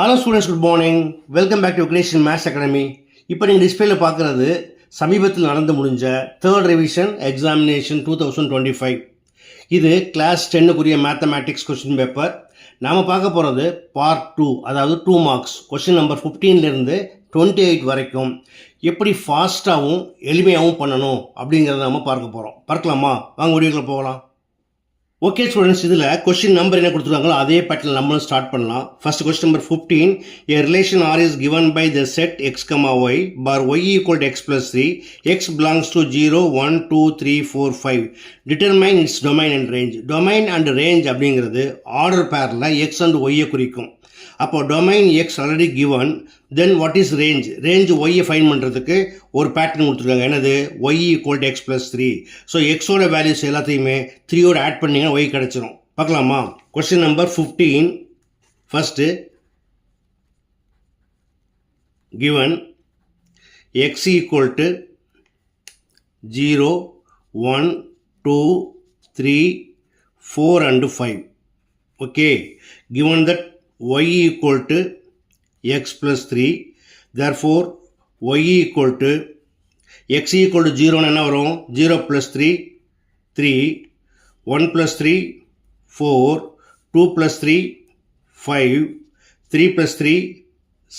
Hello students, good morning. Welcome back to creation maths academy. இப்போ நீங்கள் டிஸ்பிளேல பார்க்குறது சமீபத்தில் நடந்து முடிஞ்ச தேர்ட் ரிவிஷன் எக்ஸாமினேஷன் 2025. இது கிளாஸ் 10க்குரிய மேத்தமேட்டிக்ஸ் கொஸ்டின் பேப்பர். நாம் பார்க்க போகிறது பார்ட் 2, அதாவது 2 மார்க்ஸ். கொஸ்டின் நம்பர் 15லேருந்து 28 வரைக்கும் எப்படி ஃபாஸ்ட்டாகவும் எளிமையாகவும் பண்ணணும் அப்படிங்கிறத நம்ம பார்க்க போகிறோம். பார்க்கலாமா? வாங்க வீடியோக்குள்ள போகலாம். ஓகே ஸ்டூடெண்ட்ஸ், இதில் கொஸ்டின் நம்பர் என்ன கொடுத்துருக்காங்களோ அதே பேட்டர்ன் நம்மளும் ஸ்டார்ட் பண்ணலாம். First question number 15. A relation R is given by the set x, y, bar y equal to x plus 3, x belongs to 0, 1, 2, 3, 4, 5. Determine its domain and range. Domain and range அப்படிங்கிறது order பேரில் x and y குறிக்கும். அப்போ domain x already given, then what is range? Range ஒய்யை find பண்ணுறதுக்கு ஒரு pattern கொடுத்துருக்காங்க. என்னது? Y equal to x plus 3. So எக்ஸோட வேல்யூஸ் எல்லாத்தையுமே 3யோட ஆட் பண்ணிங்கன்னா ஒய் கிடச்சிரும். பார்க்கலாமா? Question number 15. First given x equal to 0, 1, 2, 3, 4 and 5. Okay, given that y equal to x plus 3, therefore y equal to x equal to 0 என்ன வரும்? 0 plus 3, 3, 1 plus 3, 4, 2 plus 3, 5, 3 plus 3,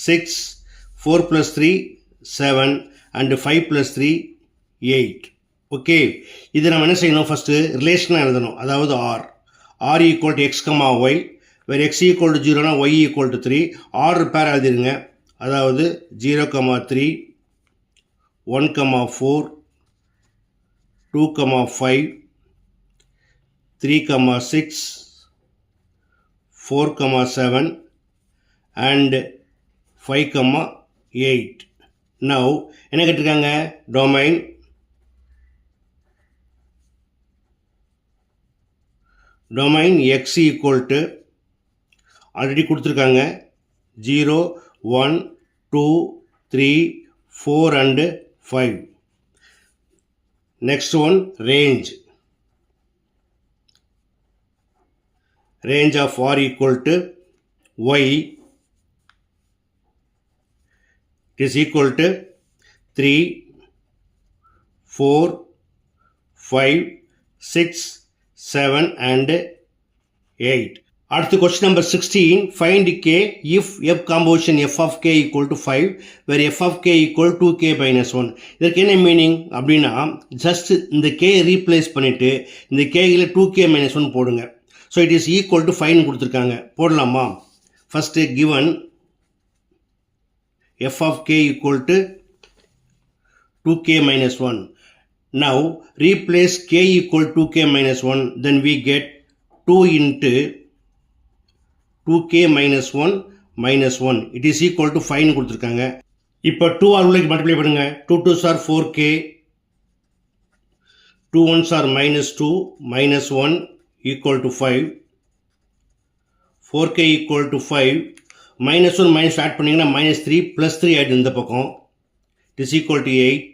6, 4 plus 3, 7 and 5 plus 3, 8. Okay, இது நம்ம என்ன செய்யணும்? First ரிலேஷனாக எழுதணும். அதாவது r equal to x, y, where x equal to 0 y equal to 3. Order pair எழுதிருங்க. அதாவது 0, 3, 1, 4, 2, 5, 3, 6, 4, 7 and 5, 8. Now என்ன கேட்டிருக்காங்க? Domain x equal to already கொடுத்துருக்காங்க 0, 1, 2, 3, 4 and 5. Next one range. Range of r equal to y is equal to 3, 4, 5, 6, 7 and 8. அடுத்து question number 16. Find k if f composition f of k equal to 5 where f of k equal to 2k minus 1. இதற்கு என்ன meaning அப்படின்னா, just இந்த k replace பண்ணிவிட்டு இந்த kயில் 2k minus 1 போடுங்க. So it is equal to 5 கொடுத்துருக்காங்க. போடலாமா? First given f of k equal to 2k minus 1. Now replace k equal to 2k minus 1, then we get 2 into 2k minus 1 minus 1. It is equal to 5 கொடுத்துருக்காங்க. இப்போ 2 ஆளுக்கு multiply பண்ணுங்க. 2 2s are 4k, 2 1s are minus 2 minus 1 equal to 5. 4k equal to 5. minus 1 minus add பண்ணிங்கன்னா minus 3 plus 3 ஆகிட்டு இந்த பக்கம். It is equal to 8.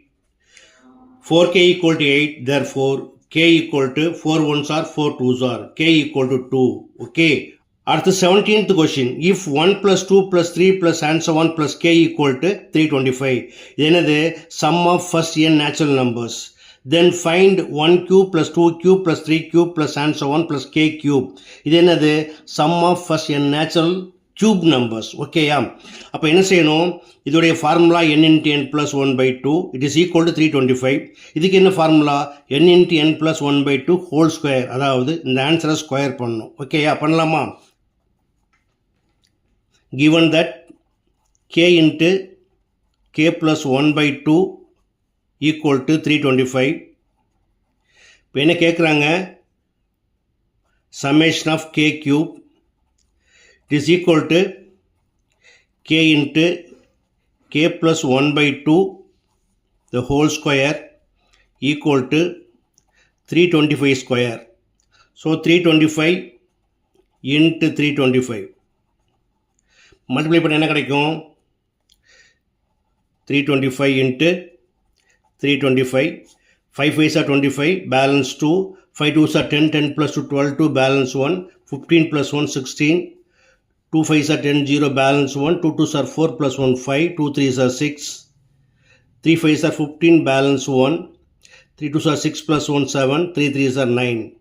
4k equal to 8. Therefore k equal to 4 1s are 4 2s are. k equal to 2. Okay. அடுத்து 17th question. If 1 plus 2 plus 3 plus and so on plus k equal to 325. இது என்னது? Sum of first n natural numbers. Then find 1 cube plus 2 cube plus 3 cube plus and so on plus k cube. இது என்னது? Sum of first n natural cube numbers. ஓகேயா? அப்போ என்ன செய்யணும்? இதோடைய formula n into n plus 1 by 2. It is equal to 325. இதுக்கு என்ன formula? n into n plus 1 by 2 whole square. அதாவது இந்த ஆன்சரை ஸ்கொயர் பண்ணணும். ஓகேயா? பண்ணலாமா? given that k into k plus 1 by 2 equal to 325. இப்போ என்ன கேட்குறாங்க? summation of k cube is equal to k into k plus 1 by 2 the whole square equal to 325 square. So 325 into 325 multiply பண்ண என்ன கிடைக்கும்? 325 into 325. 5 5s are 25, balance 2. 5 2s are 10, 10 plus 2 12, 2 balance 1. 15 plus 1 16. 2 5s are 10, 0, balance 1, 2 2s are 4 plus 1, 5, 2 3s are 6, 3 5s are 15, balance 1, 3 2s are 6 plus 1, 7, 3 3s are 9,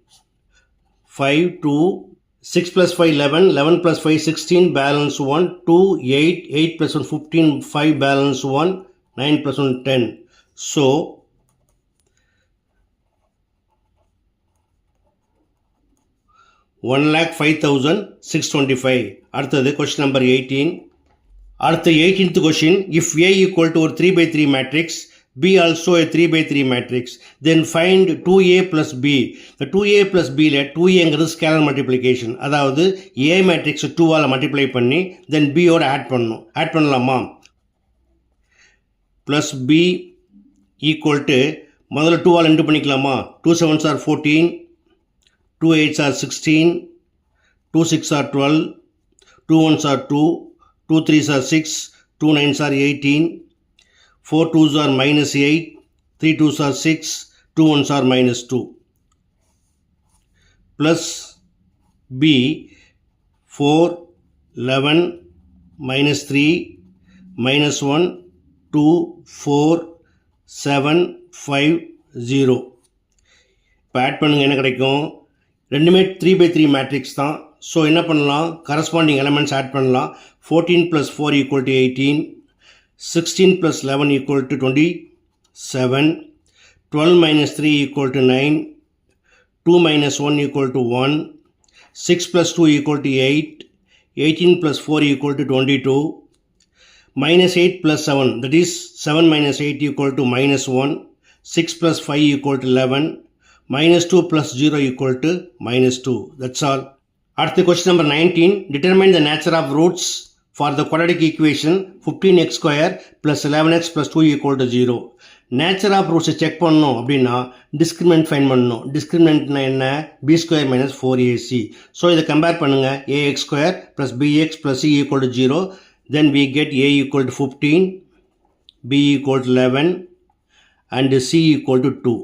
5, 2, 6 plus 5, 11, 11 plus 5, 16, balance 1, 2, 8, 8 plus 1, 15, 5, balance 1, 9 plus 1, 10. So, 1,05,625. அடுத்தது question number 18. அடுத்த 18th question, if A equal to a 3 by 3 matrix, B also a 3 by 3 matrix, then find 2A plus B. The 2A plus B ல 2A ங்கிறது scalar multiplication. அதாவது A matrix 2 ஆல multiply பண்ணி then B ஓட add பண்ணணும். add பண்ணலாமா? plus B equal to முதல்ல 2 all into பண்ணிக்கலாமா? 2 7s are 14, 2 8s are 16, 2 6 are 12, 2 1s are 2, 2 3s are 6, 2 9s are 18, 4 2s are minus 8, 3 2s are 6, 2 1s are minus 2. Plus B 4, 11, minus 3, minus 1, 2, 4, 7, 5, 0. இப்போ add பண்ணுங்க என்ன கிடைக்கும்? ரெண்டுமே 3 by 3 matrix தான். So என்ன பண்ணலாம்? கரஸ்பாண்டிங் எலமெண்ட்ஸ் ஆட் பண்ணலாம். 14 plus 4 equal to 18, 16 plus 11 equal to 27, 12 minus 3 equal to 9, 2 minus 1 equal to 1, 6 plus 2 equal to 8, 18 plus 4 equal to 22, minus 8 plus 7, that is 7 minus 8 equal to minus 1, 6 plus 5 equal to 11, minus 2 plus 0 equal to minus 2. That's all. அடுத்த question number 19. Determine the nature of roots for the quadratic equation 15x square plus 11x plus 2 equal to 0. Nature of roots check பண்ணணும் அப்படின்னா discriminant find பண்ணணும். discriminantனா என்ன? b square minus 4ac. So இதை compare பண்ணுங்க. ax square plus bx plus c equal to 0. Then we get a equal to 15, b equal to 11 and c equal to 2.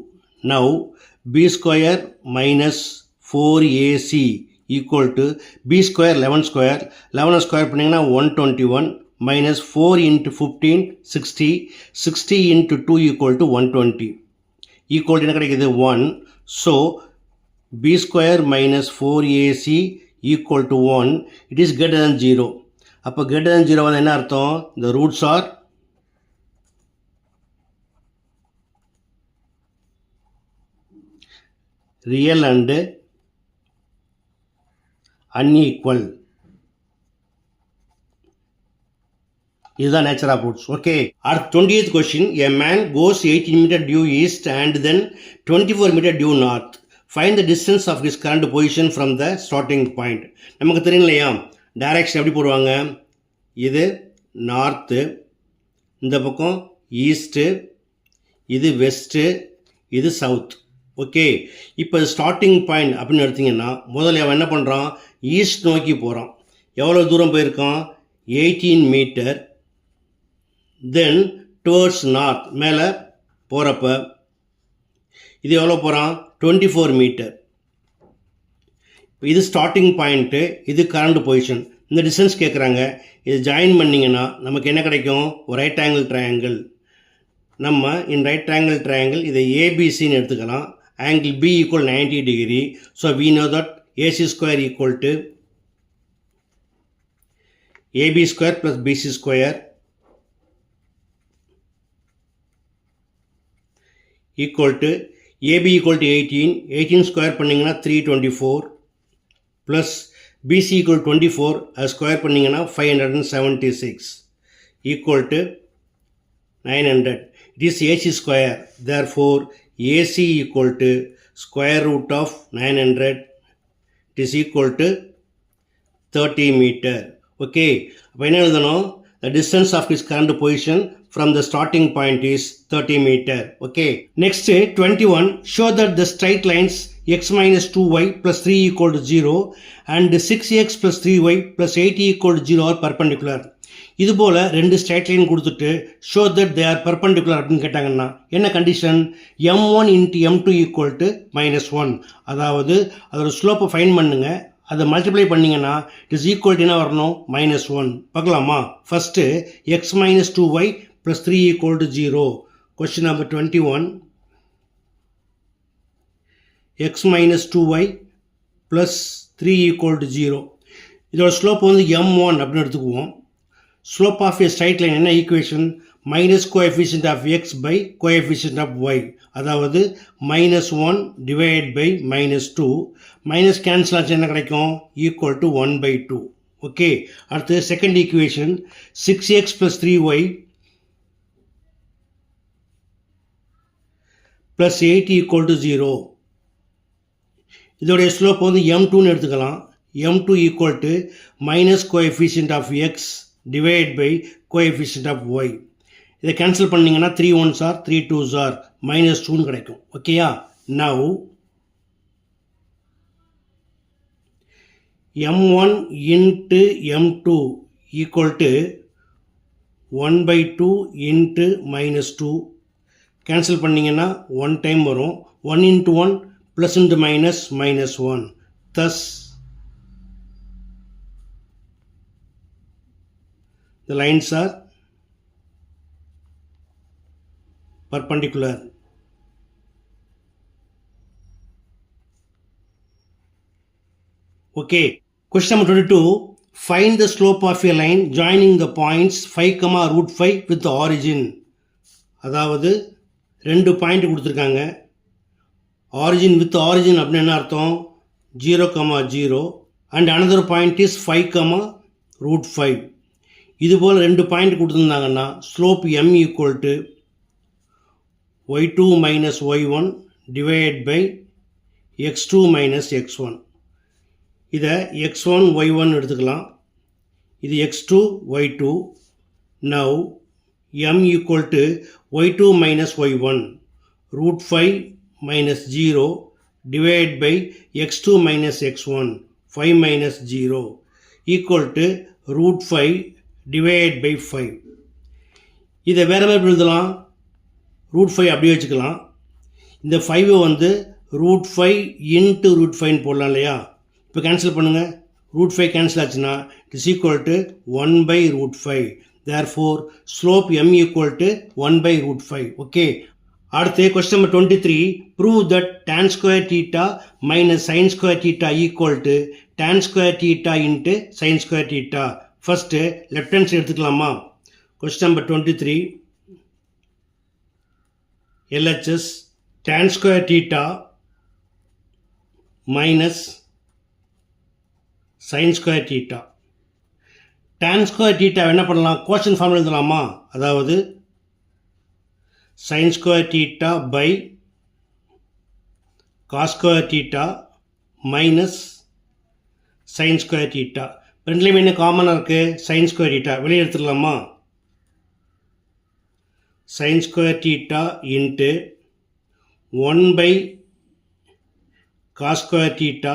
Now b square minus 4ac equal to b square 11 square. 11 square பண்ணிங்கன்னா 121 minus 4 into 15 60, 60 into 2 equal to 120 equal to என்ன கிடைக்குது? 1. So b square minus 4ac equal to 1, it is greater than 0. அப்போ greater than 0 வந்து என்ன அர்த்தம்? the roots are real and unequal. இதுதான் nature of roots. Okay. Our 20th question. A man goes 18 meter due east and then 24 meter due north. Find the distance of his current position from the starting point. நமக்கு தெரியும் இல்லையா? Direction எப்படி போடுவாங்க? இது north, இந்த பக்கம் east, இது west, இது சவுத். ஓகே. இப்போ ஸ்டார்டிங் பாயிண்ட் அப்படின்னு எடுத்திங்கன்னா முதல்ல அவன் என்ன பண்ணுறான்? ஈஸ்ட் நோக்கி போகிறான். எவ்வளோ தூரம் போயிருக்கான்? 18 மீட்டர். தென் டுவர்ட்ஸ் நார்த் மேலே போகிறப்ப இது எவ்வளோ போகிறான்? 24 மீட்டர். இது ஸ்டார்டிங் பாயிண்ட்டு, இது கரண்ட் பொசிஷன். இந்த டிஸ்டன்ஸ் கேட்குறாங்க. இது ஜாயின் பண்ணிங்கன்னா நமக்கு என்ன கிடைக்கும்? ஒரு ரைட் ஆங்கிள் ட்ரையாங்கிள். நம்ம இன் ரைட் ஆங்கிள் ட்ரையாங்கிள் இதை ஏபிசின்னு எடுத்துக்கலாம். angle B equal 90 degree. So we know that AC square equal to AB square plus BC square equal to AB equal to 18. 18 square பண்ணிங்கன்னா 324 plus BC equal to 24 as square பண்ணிங்கன்னா 576 equal to 900. It is AC square. Therefore AC equal to square root of 900. It is equal to 30 meter. Okay. அப்போ என்ன எழுதணும்? The distance of his current position from the starting point is 30 meter. Okay. Next 21. Show that the straight lines x minus 2y plus 3 equal to 0 and 6x plus 3y plus 8 equal to 0 are perpendicular. இது போல் ரெண்டு straight line கொடுத்துட்டு show that they are perpendicular அப்படின்னு கேட்டாங்கன்னா என்ன condition? m1 into m2 equal to -1. அதாவது அதோட ஸ்லோப்பை fine பண்ணுங்க. அதை மல்டிப்ளை பண்ணிங்கன்னா இட் இஸ் ஈக்குவல் டு என்ன வரணும் -1. பார்க்கலாமா? First x minus 2y plus 3 equal to 0. Question number 21. x minus 2y plus 3 equal to 0. இதோட ஸ்லோப் வந்து m1 அப்படின்னு எடுத்துக்குவோம். Slope of a straight line என்ன equation? Minus coefficient of x by coefficient of y, அதாவது -1 divide by -2. Minus cancel ஆச்சு என்ன கிடைக்கும்? Equal to 1/2. Okay, அடுத்து second equation 6x + 3y + 8 equal to 0. இதோடைய ஸ்லோப் வந்து m2ன்னு எடுத்துக்கலாம். m2 equal to minus coefficient of x divide by coefficient of y. இதை கேன்சல் பண்ணிங்கன்னா 3 1s are 3 2s are -2ன்னு கிடைக்கும். ஓகேயா? Now m1 into m2 equal to 1/2 into -2. Cancel பண்ணிங்கன்னா 1 time வரும். 1 into 1 plus into minus -1. Thus the lines are perpendicular. Okay, question number 22. Find the slope of a line joining the points 5, √5 with the origin. அதாவது ரெண்டு point கொடுத்துருக்காங்க. Origin with origin அப்படின்னு என்ன அர்த்தம்? 0, 0 and another point is 5, √5. இதுபோல் ரெண்டு point கொடுத்துருந்தாங்கன்னா slope m equal to y2 minus y1 divided by x2 minus x1. இதை x1 y1 எடுத்துக்கலாம். இது x2 y2. Now m equal to y2 minus y1 √5 minus 0 divided by x2 minus x1 5 minus 0 equal to √5 divided by 5. இதை வேறு மாதிரி எழுதலாம். √5 அப்படியே வச்சுக்கலாம். இந்த 5 வந்து √5 into √5 போடலாம் இல்லையா? இப்போ கேன்சல் பண்ணுங்கள். √5 கேன்சல் ஆச்சுன்னா it is equal to 1/√5. Therefore slope m equal to 1/√5. Okay, அடுத்து question number 23. Prove that tan square theta minus sin square theta equal to tan square theta into sin square theta. First left hand side எடுத்துக்கலாமா? Question number 23. LHS tan square theta minus sin square theta. tan square theta என்ன பண்ணலாம்? கோஷன் formula எழுதலாமா? அதாவது sin square theta by cos square theta minus sin square theta. ரெண்டுலேயுமே என்ன காமனாக இருக்குது? sin square theta. வெளியே எடுத்துடலாமா? sin square theta into 1 by cos square theta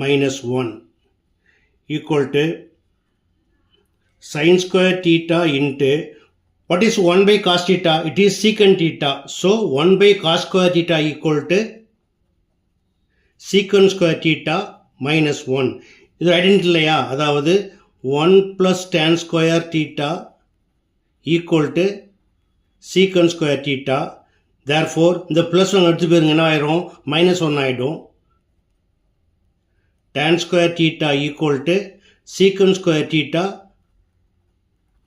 minus 1 equal to sin square theta into what is 1 by cos theta? It is secant theta. So 1 by cos square theta equal to secant square theta minus 1. இது identity இல்லையா? அதாவது 1 plus tan square theta equal to secant square theta. Therefore இந்த plus 1 எடுத்து போயிருங்க, என்ன ஆயிரும்? -1 ஆகிடும். tan square theta equal to secant square theta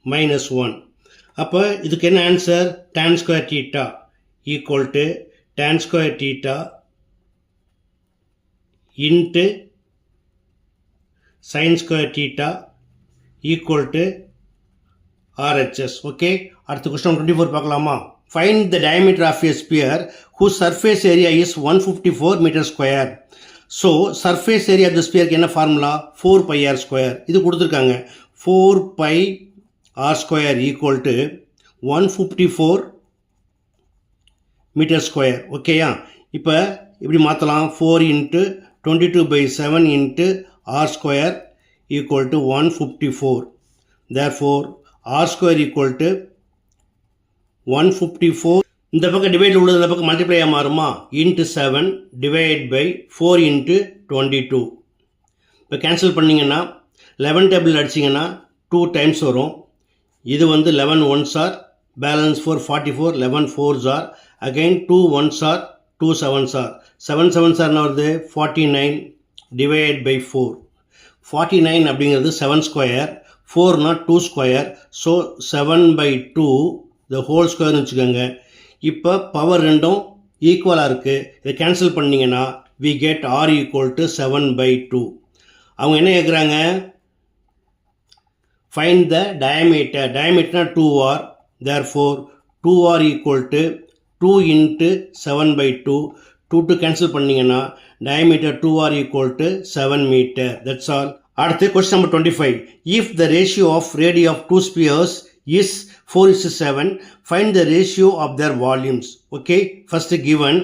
-1. அப்போ இதுக்கு என்ன answer? tan square theta equal to tan square theta into sin square theta equal to RHS. Okay, அடுத்த கொஸ்டின் 24 பார்க்கலாமா? Find the diameter of a sphere whose surface area is 154 meter square. So surface area of the ஸ்பியருக்கு என்ன formula? 4πr². இது கொடுத்துருக்காங்க. 4πr² equal to 154 metre square. ஓகேயா? இப்போ இப்படி மாற்றலாம். 4 × 22/7 × r² equal to 154. Therefore r² equal to 154. இந்த பக்கம் டிவைட் உள்ளது, இந்த பக்கம் மல்டிப்ளையாக மாறுமா? × 7 டிவைட் பை 4 × 22. இப்போ கேன்சல் பண்ணிங்கன்னா 11 டேபிள் அடிச்சிங்கன்னா 2 டைம்ஸ் வரும். இது வந்து 11 ones are balance 44 11 fours are again 2 ones are 2 sevens are 7 sevens are என்ன வருது 49 டிவைட் பை 4. 49 அப்படிங்கிறது 7 ஸ்கொயர், 4னா 2 square, so 7 by 2 the whole ஸ்கொயர்னு வச்சுக்கோங்க. இப்போ பவர் ரெண்டும் ஈக்குவலாக இருக்குது. இதை கேன்சல் பண்ணிங்கன்னா we get r equal to 7 by 2. அவங்க என்ன கேட்குறாங்க, find the diameter. diameter 2r, therefore 2r equal to 2 into 7 by 2. 2 to cancel பண்ணிங்கன்னா diameter 2r equal to 7 meter. That's all. அடுத்து question number 25. If the ratio of radii of two spheres is 4:7, find the ratio of their volumes. Okay, first given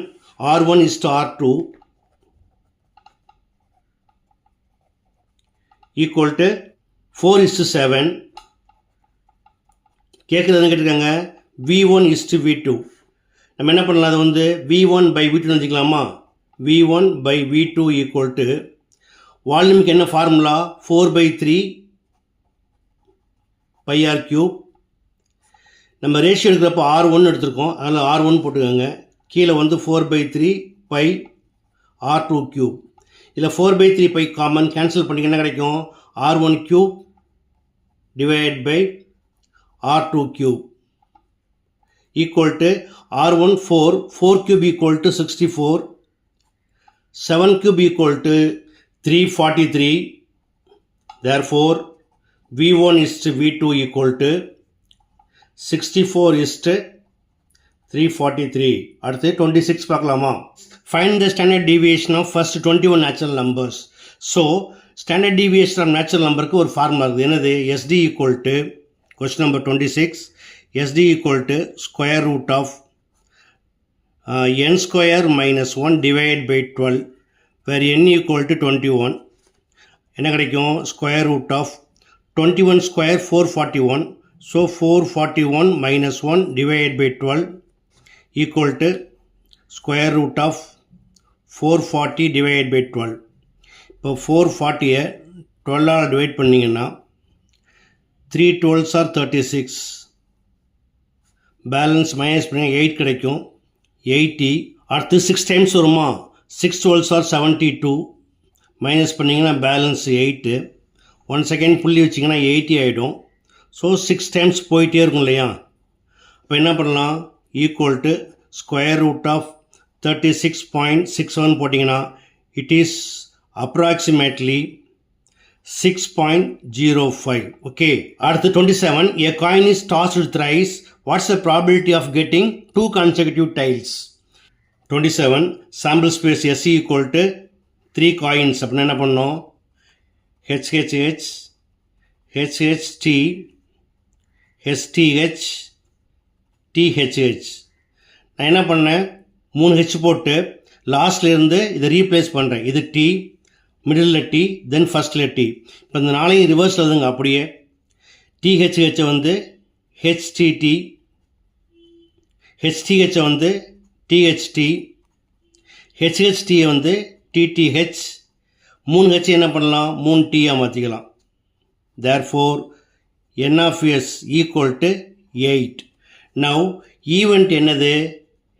r1 is to r2 equal to 4:7. கேட்குறது என்ன கேட்டிருக்காங்க, v1 is to v2. நம்ம என்ன பண்ணலாம், அது வந்து v1 by v2 வச்சுக்கலாமா. v1 by v2 equal to வால்யூமுக்கு என்ன ஃபார்முலா 4/3 pi r cube. நம்ம ரேஷியோ எடுக்கிறப்போ r1 எடுத்திருக்கோம், அதில் r1 போட்டுக்கோங்க. கீழே வந்து 4/3 pi r2 cube. இதில் 4/3 pi காமன் கேன்சல் பண்ணிக்க என்ன கிடைக்கும், r1 cube divided by r2 cube equal to r1 4 cube equal to 64, 7 cube equal to 343. Therefore v1 is to v2 equal to 64 is to 343. அடுத்து 26 பார்க்கலாமா. Find the standard deviation of first 21 natural numbers. So standard deviation of natural numberக்கு ஒரு formula இருக்குது. என்னது, sd equal to question number 26, sd equal to square root of n square minus 1 divided by 12 where n equal to 21. என்ன கிடைக்கும், square root of 21 square 441, so 441 minus 1 divided by 12 equal to square root of 440 divided by 12. இப்போ 440-ஐ 12ஆல் divide பண்ணிங்கன்னா 3 12s are 36, balance minus பண்ணி 8 கிடைக்கும் 80. அடுத்து 6 times வருமா, 6 12s are 72, minus பண்ணிங்கன்னா balance 8. 1 second புள்ளி வச்சிங்கன்னா 80 ஆகிடும். ஸோ 6 டைம்ஸ் போயிட்டே இருக்கும் இல்லையா. இப்போ என்ன பண்ணலாம், equal to square root of 36.61 போட்டிங்கன்னா இட் இஸ் அப்ராக்சிமேட்லி 6.05. ஓகே, அடுத்து 27. A coin is tossed thrice. What's the probability of getting 2 consecutive tails? 27. Sample space S equal to 3 coins. அப்படின்னா என்ன பண்ணோம், HHH, HHT, STH, THH. நான் என்ன பண்ணேன், 3 H போட்டு லாஸ்ட்லேருந்து இதை ரீப்ளேஸ் பண்ணுறேன். இது T, மிடில் T, தென் ஃபஸ்ட்டில் T. இப்போ இந்த நாளையும் ரிவர்ஸில் எழுதுங்க அப்படியே. THHை வந்து HTT, HTHை வந்து THT, HHTயை வந்து TTH, 3 ஹெச் என்ன பண்ணலாம், 3 Tயாக மாற்றிக்கலாம். Therefore n of s equal to 8. Now event என்னது,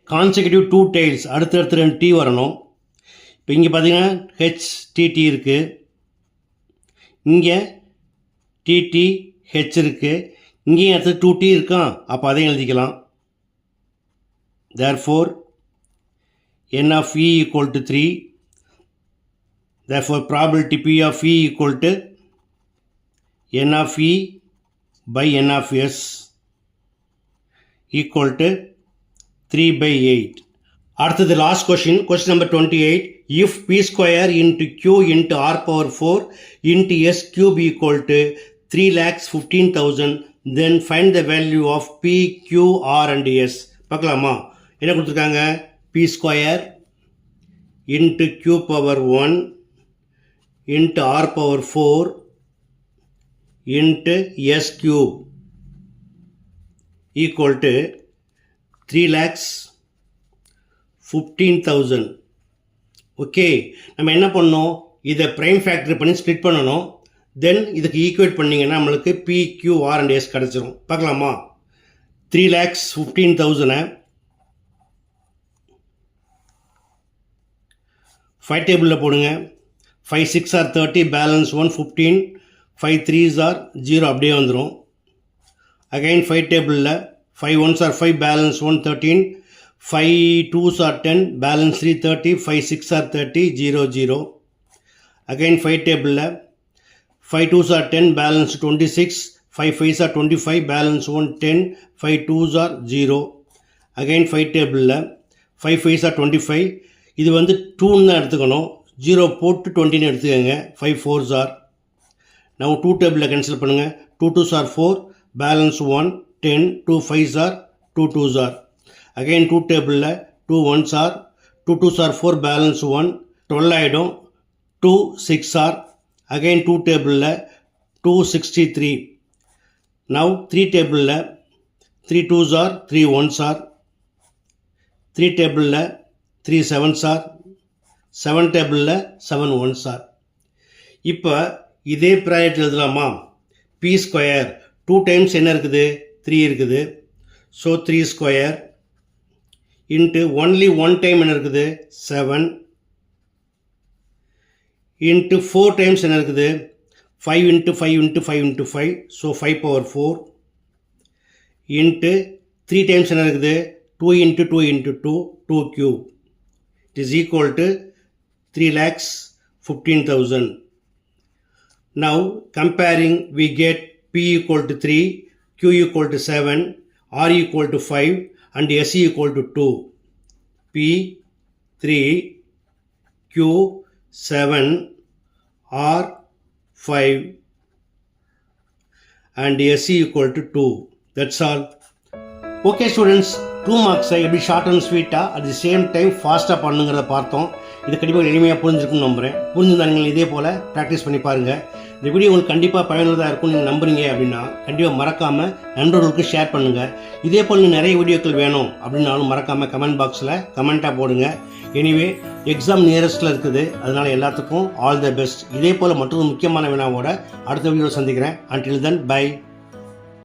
கான்செக்யூட்டிவ் 2 tails, அடுத்தடுத்து 2 T வரணும். இப்போ இங்கே பார்த்தீங்கன்னா HTT இருக்குது, இங்கே TTH இருக்குது, இங்கேயும் அடுத்து 2 T இருக்கான், அப்போ அதையும் எழுதிக்கலாம். Therefore n of e equal to 3. Therefore probability P of e equal to n of e by n of s equal to 3/8. அடுத்தது last question, question number 28. If p square into q into r power 4 into s cube equal to 3,15,000, then find the value of p, q, r and s. பார்க்கலாமா, என்ன கொடுத்துருக்காங்க, p square into q power 1 into r power 4 into s cube equal to 3,15,000. Okay, நம்ம என்ன பண்ணோம், இதை prime factor பண்ணி split பண்ணணும். தென் இதுக்கு ஈக்குவேட் பண்ணிங்கன்னா நம்மளுக்கு PQRS கிடச்சிரும். பார்க்கலாமா? 3,15,000 5 டேபிளில் போடுங்க. 5 6 are 30, பேலன்ஸ் 1 15, 5 3s are 0 அப்படியே வந்துடும். அகைன் 5 டேபிளில் 5 1s are 5, balance 1 13, 5 2s are 10, balance 3 30, 5 6 are 30, 0 0. Again 5 டேபிளில் 5 2s are 10, balance 26, 5 5s are 25, balance 1 10, 5 2s are 0. Again 5 டேபிளில் 5 5s are 25, இது வந்து 2ன்னு தான் எடுத்துக்கணும். 0 போட்டு 20ன்னு எடுத்துக்கோங்க. 5 4s are. நம்ம 2 டேபிளில் கேன்சல் பண்ணுங்கள். 2 2s are 4, balance 1 10, 2 5s are 2 2s are. Again 2 டேபிளில் 2 1s are, 2 2s are 4, balance 1 12 ஆகிடும். 2 6 are. அகைன் 2 டேபிளில் 2 63. நவ் 3 டேபிளில் 3 2s are, 3 1s are. 3 டேபிளில் 3 7s are. 7 டேபிளில் 7 1s are. இப்போ இதே ப்ராக்கெட் எழுதலாமா? P ஸ்கொயர் 2 டைம்ஸ் என்ன இருக்குது? 3 இருக்குது. So 3 square into only 1 time என்ன இருக்குது? 7 இன்ட்டு 4 டைம்ஸ் என்ன இருக்குது? 5 into 5 into 5 into 5, so 5 power 4 into 3 times என்ன இருக்குது? 2 into 2 into 2, 2 cube. It is equal to 3,15,000. Now comparing, we get P equal to 3, Q equal to 7, R equal to 5 and S equal to 2. P 3, Q 7, R 5 and S equal to 2. That's all. Okay students, 2 மார்க்ஸை எப்படி short and ஸ்வீட்டாக at the same time ஃபாஸ்ட்டாக பண்ணுங்கிறத பார்த்தோம். இது கண்டிப்பாக எளிமையாக புரிஞ்சிருக்குன்னு நம்புகிறேன். புரிஞ்சுருந்தா நீங்கள் இதே போல் ப்ராக்டிஸ் பண்ணி பாருங்கள். இந்த வீடியோ உங்களுக்கு கண்டிப்பாக பயனுள்ளதாக இருக்கும் நீங்கள் நம்புறீங்க அப்படின்னா கண்டிப்பாக மறக்காமல் நண்பர்களுக்கு ஷேர் பண்ணுங்கள். இதே போல் நீங்கள் நிறைய வீடியோக்கள் வேணும் அப்படின்னாலும் மறக்காமல் கமெண்ட் பாக்ஸில் கமெண்ட்டாக போடுங்க. எனிவே எக்ஸாம் நியரஸ்ட்டில் இருக்குது, அதனால் எல்லாத்துக்கும் ஆல் த பெஸ்ட். இதே போல் மற்றொரு முக்கியமான வினாவோட அடுத்த வீடியோ சந்திக்கிறேன். Until then by.